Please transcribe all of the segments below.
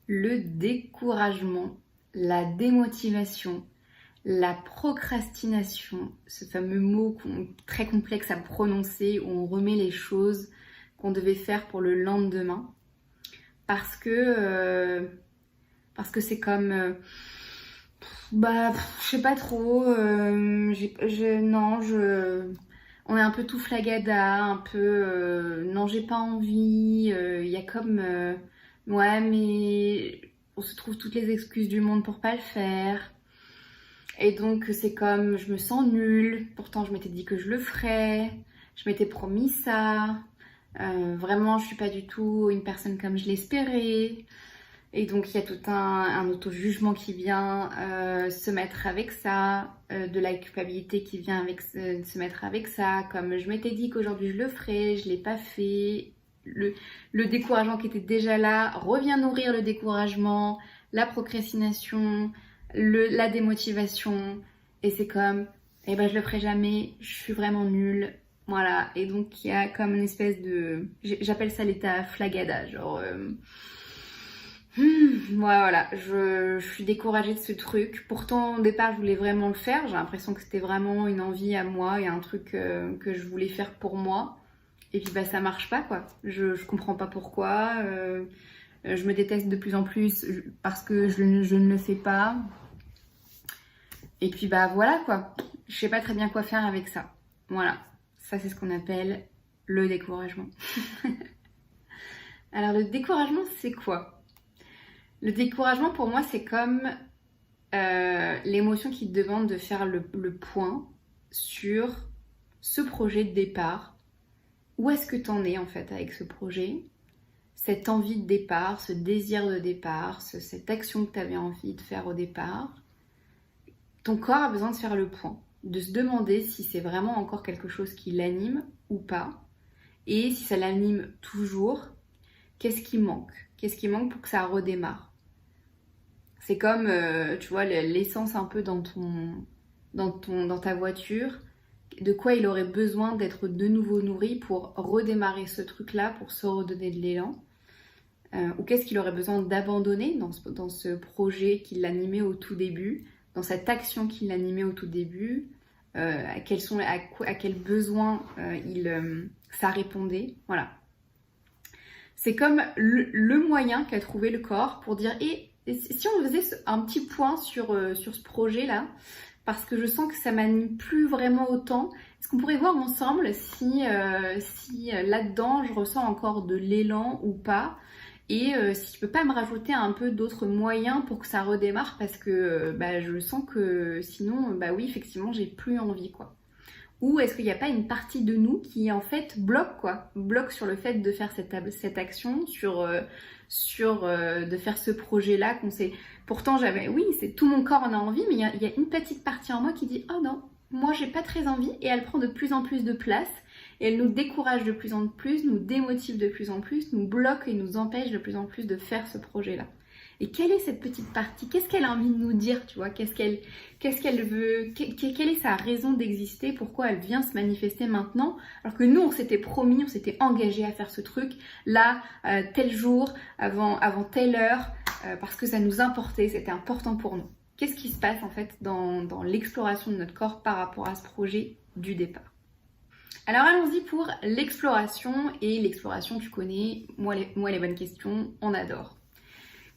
Le découragement, la démotivation, la procrastination, ce fameux mot très complexe à prononcer où on remet les choses qu'on devait faire pour le lendemain parce que c'est comme je sais pas trop, on est un peu tout flagada, un peu non, j'ai pas envie, il y a comme ouais, mais on se trouve toutes les excuses du monde pour pas le faire. Et donc c'est comme je me sens nulle, pourtant je m'étais dit que je le ferais, je m'étais promis ça. Vraiment, je suis pas du tout une personne comme je l'espérais. Et donc il y a tout un auto-jugement qui vient se mettre avec ça, de la culpabilité qui vient avec se mettre avec ça, comme je m'étais dit qu'aujourd'hui je le ferais, je l'ai pas fait. Le découragement qui était déjà là revient nourrir le découragement, la procrastination, la démotivation. Et c'est comme, eh ben je le ferai jamais, je suis vraiment nulle. Voilà, et donc il y a comme une espèce de... J'appelle ça l'état flagada, genre... Voilà, je suis découragée de ce truc. Pourtant, au départ, je voulais vraiment le faire. J'ai l'impression que c'était vraiment une envie à moi et un truc que je voulais faire pour moi. Et puis, ça marche pas, quoi. Je comprends pas pourquoi. Je me déteste de plus en plus parce que je ne le fais pas. Et puis, voilà, quoi. Je sais pas très bien quoi faire avec ça. Voilà. Ça, c'est ce qu'on appelle le découragement. Alors, le découragement, c'est quoi ? Le découragement, pour moi, c'est comme l'émotion qui te demande de faire le point sur ce projet de départ. Où est-ce que tu en es, en fait, avec ce projet ? Cette envie de départ, ce désir de départ, cette action que tu avais envie de faire au départ. Ton corps a besoin de faire le point, de se demander si c'est vraiment encore quelque chose qui l'anime ou pas. Et si ça l'anime toujours, qu'est-ce qui manque ? Qu'est-ce qui manque pour que ça redémarre ? C'est comme, tu vois, l'essence un peu dans ta voiture. De quoi il aurait besoin d'être de nouveau nourri pour redémarrer ce truc-là, pour se redonner de l'élan. Ou qu'est-ce qu'il aurait besoin d'abandonner dans ce projet qui l'animait au tout début, dans cette action qui l'animait au tout début, à quels besoins ça répondait. Voilà. C'est comme le moyen qu'a trouvé le corps pour dire et si on faisait un petit point sur ce projet-là, parce que je sens que ça m'anime plus vraiment autant, est-ce qu'on pourrait voir ensemble si là-dedans je ressens encore de l'élan ou pas, et si je peux pas me rajouter un peu d'autres moyens pour que ça redémarre, parce que je sens que sinon, oui, effectivement, j'ai plus envie, quoi. Ou est-ce qu'il n'y a pas une partie de nous qui en fait bloque sur le fait de faire cette action, de faire ce projet-là qu'on sait. Pourtant oui, c'est tout mon corps en a envie, mais il y a une petite partie en moi qui dit oh non, moi j'ai pas très envie, et elle prend de plus en plus de place et elle nous décourage de plus en plus, nous démotive de plus en plus, nous bloque et nous empêche de plus en plus de faire ce projet-là. Et quelle est cette petite partie ? Qu'est-ce qu'elle a envie de nous dire, tu vois ? Qu'est-ce qu'elle veut ? Quelle est sa raison d'exister ? Pourquoi elle vient se manifester maintenant ? Alors que nous, on s'était promis, on s'était engagé à faire ce truc, là, tel jour, avant telle heure, parce que ça nous importait, c'était important pour nous. Qu'est-ce qui se passe en fait dans l'exploration de notre corps par rapport à ce projet du départ ? Alors allons-y pour l'exploration. Et l'exploration, tu connais, moi les bonnes questions, on adore.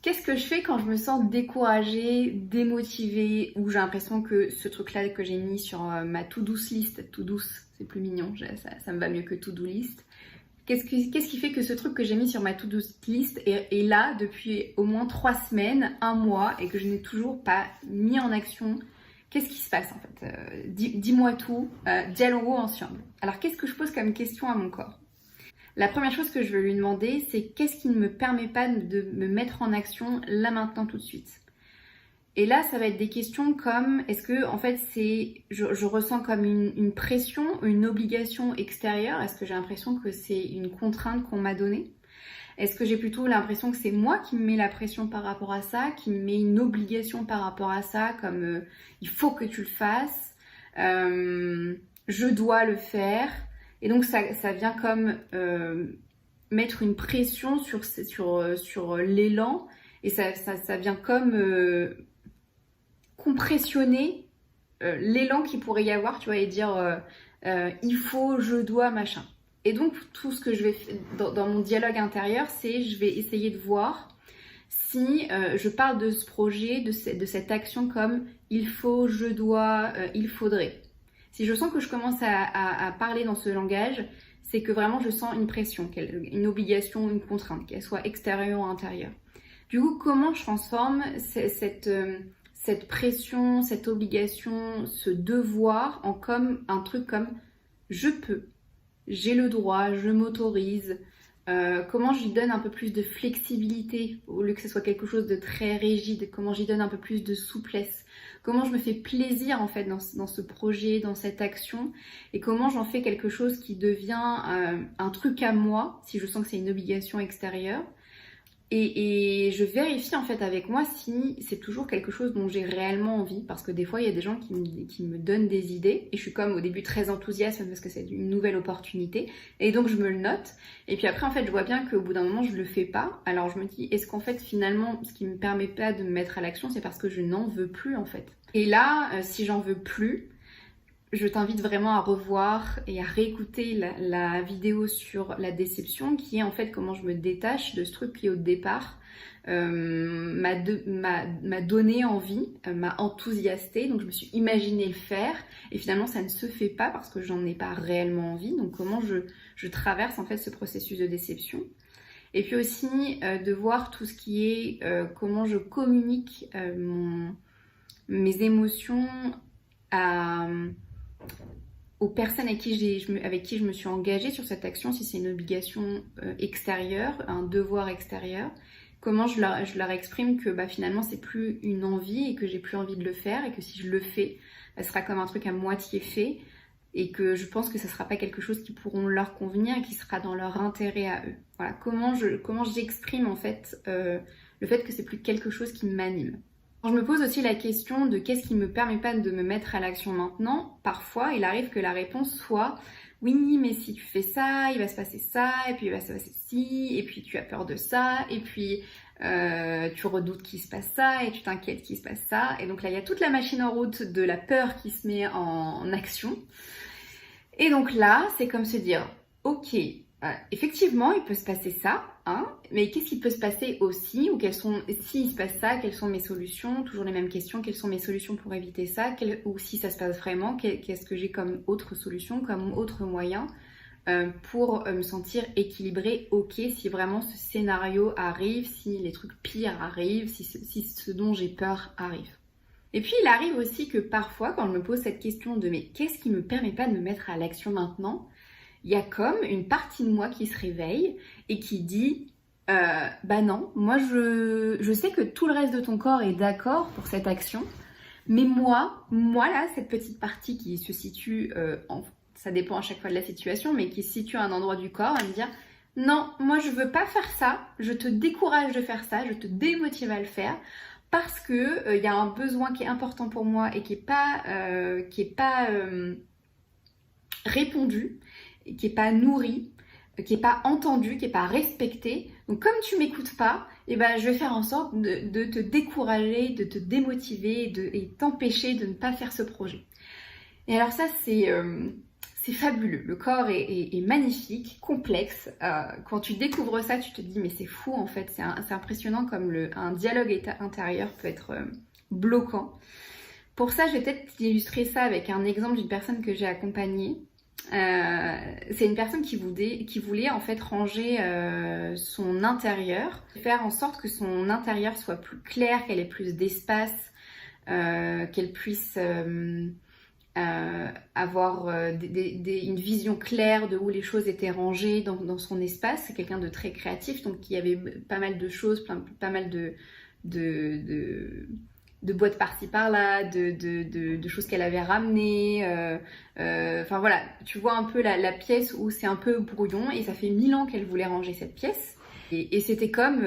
Qu'est-ce que je fais quand je me sens découragée, démotivée, ou j'ai l'impression que ce truc-là que j'ai mis sur ma to-do list, tout douce, c'est plus mignon, ça me va mieux que to-do list. Qu'est-ce qui fait que ce truc que j'ai mis sur ma to-do list est là depuis au moins 3 semaines, 1 mois, et que je n'ai toujours pas mis en action ? Qu'est-ce qui se passe en fait ? Dis-moi tout, dialoguons ensemble. Alors qu'est-ce que je pose comme question à mon corps ? La première chose que je veux lui demander, c'est qu'est-ce qui ne me permet pas de me mettre en action là maintenant tout de suite. Et là, ça va être des questions comme, est-ce que en fait je ressens comme une pression, une obligation extérieure ? Est-ce que j'ai l'impression que c'est une contrainte qu'on m'a donnée ? Est-ce que j'ai plutôt l'impression que c'est moi qui me mets la pression par rapport à ça, qui me met une obligation par rapport à ça, comme il faut que tu le fasses, je dois le faire. Et donc ça vient comme mettre une pression sur l'élan Et ça vient comme compressionner l'élan qu'il pourrait y avoir, tu vois, et dire il faut, je dois, machin. Et donc, tout ce que je vais faire dans mon dialogue intérieur, c'est je vais essayer de voir si je parle de ce projet, de cette action comme il faut, je dois, il faudrait. Si je sens que je commence à parler dans ce langage, c'est que vraiment je sens une pression, une obligation, une contrainte, qu'elle soit extérieure ou intérieure. Du coup, comment je transforme cette pression, cette obligation, ce devoir en comme un truc comme je peux, j'ai le droit, je m'autorise. Comment je lui donne un peu plus de flexibilité au lieu que ce soit quelque chose de très rigide, comment j'y donne un peu plus de souplesse, comment je me fais plaisir en fait dans ce projet, dans cette action, et comment j'en fais quelque chose qui devient un truc à moi si je sens que c'est une obligation extérieure. Et je vérifie en fait avec moi si c'est toujours quelque chose dont j'ai réellement envie, parce que des fois il y a des gens qui me donnent des idées et je suis comme au début très enthousiaste parce que c'est une nouvelle opportunité et donc je me le note et puis après en fait je vois bien qu'au bout d'un moment je le fais pas, alors je me dis est-ce qu'en fait finalement ce qui me permet pas de me mettre à l'action c'est parce que je n'en veux plus en fait. Et là si j'en veux plus, je t'invite vraiment à revoir et à réécouter la vidéo sur la déception qui est en fait comment je me détache de ce truc qui au départ m'a donné envie, m'a enthousiasté, donc je me suis imaginé le faire et finalement ça ne se fait pas parce que j'en ai pas réellement envie, donc comment je traverse en fait ce processus de déception. Et puis aussi de voir tout ce qui est comment je communique mes émotions aux personnes avec qui je me suis engagée sur cette action, si c'est une obligation extérieure, un devoir extérieur, comment je leur exprime que finalement c'est plus une envie et que j'ai plus envie de le faire et que si je le fais, ça sera comme un truc à moitié fait et que je pense que ça sera pas quelque chose qui pourront leur convenir et qui sera dans leur intérêt à eux. Voilà, comment j'exprime en fait le fait que c'est plus quelque chose qui m'anime. Je me pose aussi la question de qu'est-ce qui me permet pas de me mettre à l'action maintenant. Parfois, il arrive que la réponse soit oui, mais si tu fais ça, il va se passer ça, et puis il va se passer ci, et puis tu as peur de ça, et puis tu redoutes qu'il se passe ça, et tu t'inquiètes qu'il se passe ça. Et donc là, il y a toute la machine en route de la peur qui se met en action. Et donc là, c'est comme se dire, ok, effectivement, il peut se passer ça, hein, mais qu'est-ce qui peut se passer aussi, ou s'il se passe ça, quelles sont mes solutions, toujours les mêmes questions, quelles sont mes solutions pour éviter ça, ou si ça se passe vraiment, qu'est-ce que j'ai comme autre solution, comme autre moyen pour me sentir équilibrée, ok, si vraiment ce scénario arrive, si les trucs pires arrivent, si ce dont j'ai peur arrive. Et puis il arrive aussi que parfois, quand je me pose cette question de mais qu'est-ce qui me permet pas de me mettre à l'action maintenant, il y a comme une partie de moi qui se réveille et qui dit non, moi je sais que tout le reste de ton corps est d'accord pour cette action, mais moi là, cette petite partie qui se situe, ça dépend à chaque fois de la situation, mais qui se situe à un endroit du corps, à me dire non, moi je veux pas faire ça, je te décourage de faire ça, je te démotive à le faire, parce que y a un besoin qui est important pour moi et qui est pas répondu, qui n'est pas nourri, qui n'est pas entendu, qui n'est pas respecté. Donc comme tu m'écoutes pas, je vais faire en sorte de te décourager, de te démotiver et t'empêcher de ne pas faire ce projet. Et alors ça, c'est fabuleux. Le corps est magnifique, complexe. Quand tu découvres ça, tu te dis mais c'est fou en fait. C'est impressionnant comme un dialogue intérieur peut être bloquant. Pour ça, je vais peut-être illustrer ça avec un exemple d'une personne que j'ai accompagnée. C'est une personne qui voulait en fait ranger son intérieur, faire en sorte que son intérieur soit plus clair, qu'elle ait plus d'espace, qu'elle puisse avoir une vision claire de où les choses étaient rangées dans son espace. C'est quelqu'un de très créatif, donc il y avait pas mal de choses, pas mal de boîtes par-ci par-là, de choses qu'elle avait ramenées. Enfin voilà, tu vois un peu la pièce où c'est un peu brouillon et ça fait 1000 ans qu'elle voulait ranger cette pièce. Et c'était comme,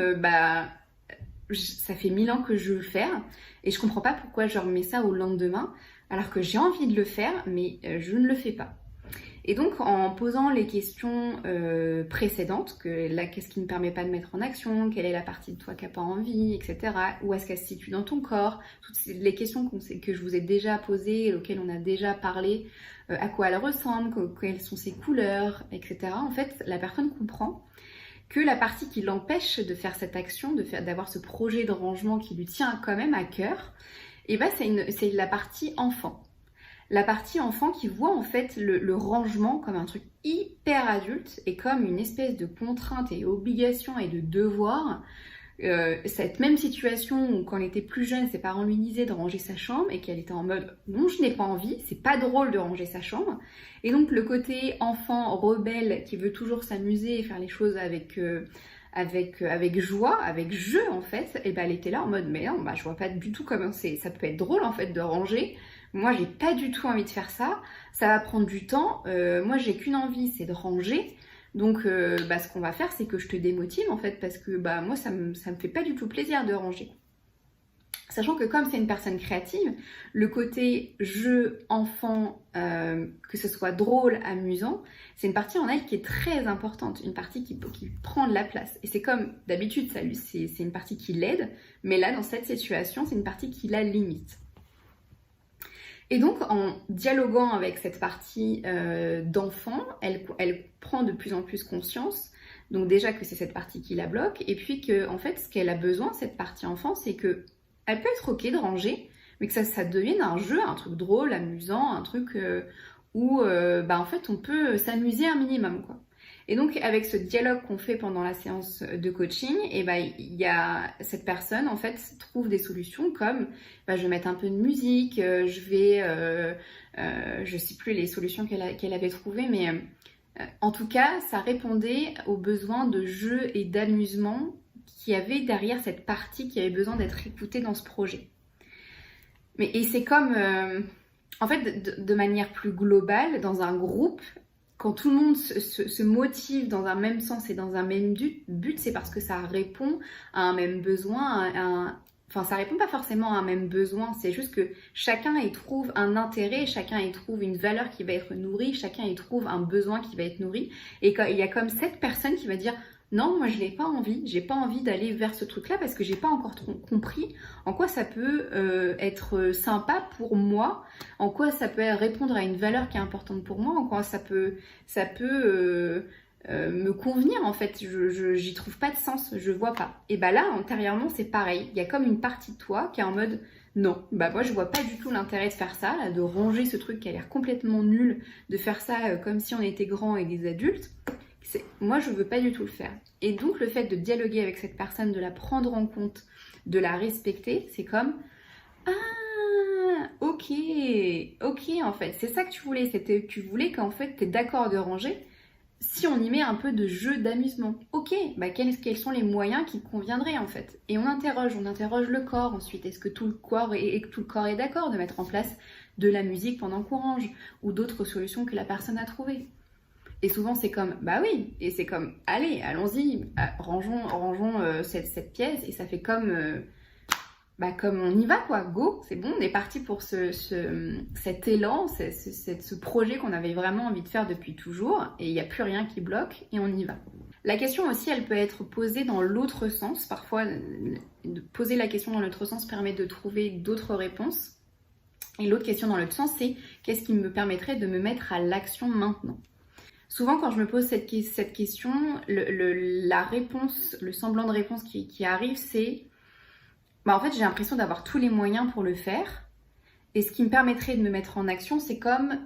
ça fait 1000 ans que je veux le faire et je comprends pas pourquoi je remets ça au lendemain alors que j'ai envie de le faire mais je ne le fais pas. Et donc en posant les questions précédentes, qu'est-ce qui ne permet pas de mettre en action, quelle est la partie de toi qui n'a pas envie, etc. Où est-ce qu'elle se situe dans ton corps, toutes les questions que je vous ai déjà posées, auxquelles on a déjà parlé, à quoi elle ressemble, quelles sont ses couleurs, etc. En fait, la personne comprend que la partie qui l'empêche de faire cette action, d'avoir ce projet de rangement qui lui tient quand même à cœur, et ben c'est la partie enfant. La partie enfant qui voit en fait le rangement comme un truc hyper adulte et comme une espèce de contrainte et obligation et de devoir. Cette même situation où quand elle était plus jeune, ses parents lui disaient de ranger sa chambre et qu'elle était en mode non, je n'ai pas envie, c'est pas drôle de ranger sa chambre. Et donc le côté enfant rebelle qui veut toujours s'amuser et faire les choses avec joie, avec jeu en fait, et ben elle était là en mode mais non, bah je vois pas du tout comment ça peut être drôle en fait de ranger. Moi j'ai pas du tout envie de faire ça, ça va prendre du temps, moi j'ai qu'une envie, c'est de ranger. Donc ce qu'on va faire c'est que je te démotive en fait parce que moi ça me fait pas du tout plaisir de ranger. Sachant que comme c'est une personne créative, le côté jeu, enfant, que ce soit drôle, amusant, c'est une partie en elle qui est très importante, une partie qui prend de la place. Et c'est comme d'habitude, c'est une partie qui l'aide, mais là dans cette situation, c'est une partie qui la limite. Et donc, en dialoguant avec cette partie d'enfant, elle prend de plus en plus conscience, donc déjà que c'est cette partie qui la bloque, et puis que, en fait, ce qu'elle a besoin, cette partie enfant, c'est que elle peut être ok de ranger, mais que ça devienne un jeu, un truc drôle, amusant, un truc où, en fait, on peut s'amuser un minimum, quoi. Et donc, avec ce dialogue qu'on fait pendant la séance de coaching, il y a cette personne, en fait, trouve des solutions comme je vais mettre un peu de musique, je sais plus les solutions qu'elle avait trouvées, mais en tout cas, ça répondait aux besoins de jeu et d'amusement qu'il y avait derrière cette partie qui avait besoin d'être écoutée dans ce projet. Et c'est comme, en fait, de manière plus globale, dans un groupe, quand tout le monde se motive dans un même sens et dans un même but, c'est parce que ça répond à un même besoin, enfin ça répond pas forcément à un même besoin, c'est juste que chacun y trouve un intérêt, chacun y trouve une valeur qui va être nourrie, chacun y trouve un besoin qui va être nourri, et il y a comme cette personne qui va dire non, moi je n'ai pas envie, j'ai pas envie d'aller vers ce truc-là parce que j'ai pas encore compris en quoi ça peut être sympa pour moi, en quoi ça peut répondre à une valeur qui est importante pour moi, en quoi ça peut me convenir en fait, j'y trouve pas de sens, je vois pas. Et là, antérieurement, c'est pareil, il y a comme une partie de toi qui est en mode non, moi je vois pas du tout l'intérêt de faire ça, là, de ranger ce truc qui a l'air complètement nul, de faire ça comme si on était grands et des adultes. Moi, je veux pas du tout le faire. Et donc, le fait de dialoguer avec cette personne, de la prendre en compte, de la respecter, c'est comme ah, ok, en fait, c'est ça que tu voulais. Tu voulais qu'en fait, tu es d'accord de ranger si on y met un peu de jeu d'amusement. Ok, quels sont les moyens qui te conviendraient en fait? Et on interroge le corps ensuite. Est-ce que tout le corps est d'accord de mettre en place de la musique pendant qu'on range ou d'autres solutions que la personne a trouvées? Et souvent c'est comme, oui, et c'est comme, allez, allons-y, rangeons cette pièce, et ça fait comme on y va quoi, go, c'est bon, on est parti pour cet élan, ce projet qu'on avait vraiment envie de faire depuis toujours, et il n'y a plus rien qui bloque, et on y va. La question aussi, elle peut être posée dans l'autre sens, parfois de poser la question dans l'autre sens permet de trouver d'autres réponses, et l'autre question dans l'autre sens, c'est qu'est-ce qui me permettrait de me mettre à l'action maintenant? Souvent, quand je me pose cette question, la réponse, le semblant de réponse qui arrive, c'est en fait, j'ai l'impression d'avoir tous les moyens pour le faire. Et ce qui me permettrait de me mettre en action, c'est comme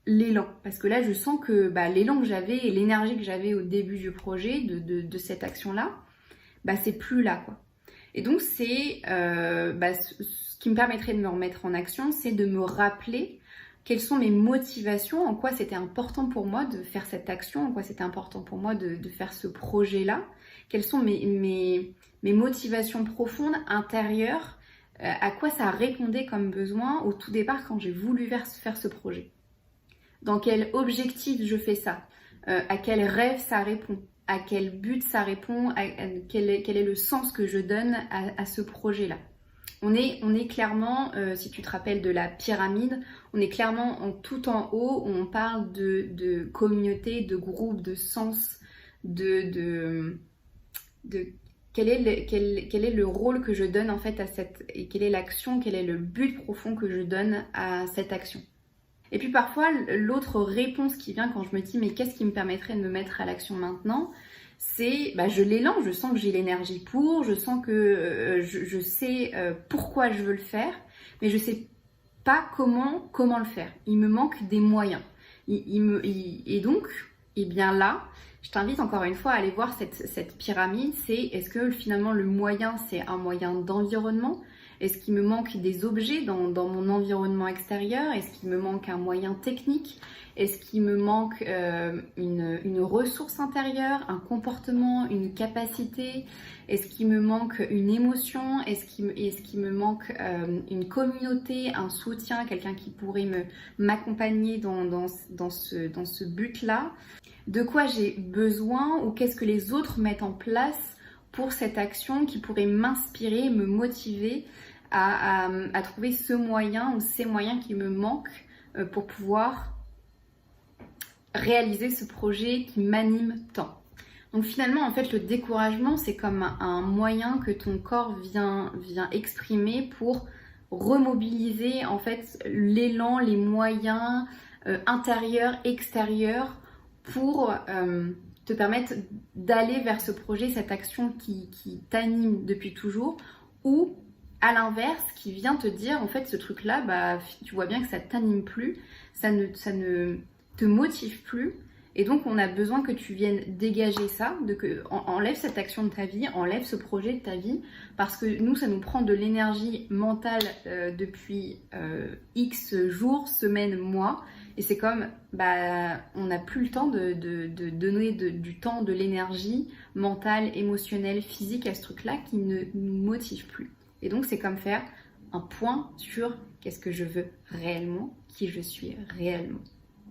l'élan. Parce que là, je sens que l'élan que j'avais et l'énergie que j'avais au début du projet, de cette action-là, c'est plus là, quoi. Et donc, c'est ce qui me permettrait de me remettre en action, c'est de me rappeler quelles sont mes motivations, en quoi c'était important pour moi de faire cette action, en quoi c'était important pour moi de faire ce projet-là, quelles sont mes motivations profondes, intérieures, à quoi ça répondait comme besoin au tout départ quand j'ai voulu faire ce projet. Dans quel objectif je fais ça, à quel rêve ça répond, à quel but ça répond, quel est le sens que je donne à ce projet-là. On est clairement, si tu te rappelles de la pyramide, on est clairement tout en haut où on parle de communauté, de groupe, de sens, de quel est le rôle que je donne en fait à et quelle est l'action, quel est le but profond que je donne à cette action. Et puis parfois, l'autre réponse qui vient quand je me dis mais qu'est-ce qui me permettrait de me mettre à l'action maintenant, c'est je l'élan, je sens que j'ai l'énergie pour, je sens que je sais pourquoi je veux le faire, mais je sais pas comment le faire. Il me manque des moyens. Et donc, eh bien là, je t'invite encore une fois à aller voir cette pyramide. C'est est-ce que finalement le moyen, c'est un moyen d'environnement? Est-ce qu'il me manque des objets dans mon environnement extérieur? Est-ce qu'il me manque un moyen technique? Est-ce qu'il me manque une ressource intérieure, un comportement, une capacité? Est-ce qu'il me manque une émotion? Est-ce qu'il me manque une communauté, un soutien, quelqu'un qui pourrait m'accompagner dans ce but-là? De quoi j'ai besoin ou qu'est-ce que les autres mettent en place pour cette action qui pourrait m'inspirer, me motiver à trouver ce moyen ou ces moyens qui me manquent pour pouvoir réaliser ce projet qui m'anime tant. Donc finalement, en fait, le découragement, c'est comme un moyen que ton corps vient exprimer pour remobiliser en fait l'élan, les moyens intérieurs, extérieurs pour te permettre d'aller vers ce projet, cette action qui t'anime depuis toujours, ou à l'inverse, qui vient te dire en fait ce truc-là, tu vois bien que ça t'anime plus, ça ne te motive plus, et donc on a besoin que tu viennes dégager ça, enlève cette action de ta vie, enlève ce projet de ta vie, parce que nous ça nous prend de l'énergie mentale depuis X jours, semaines, mois, et c'est comme on n'a plus le temps de donner du temps, de l'énergie mentale, émotionnelle, physique à ce truc-là qui ne nous motive plus. Et donc c'est comme faire un point sur qu'est-ce que je veux réellement, qui je suis réellement.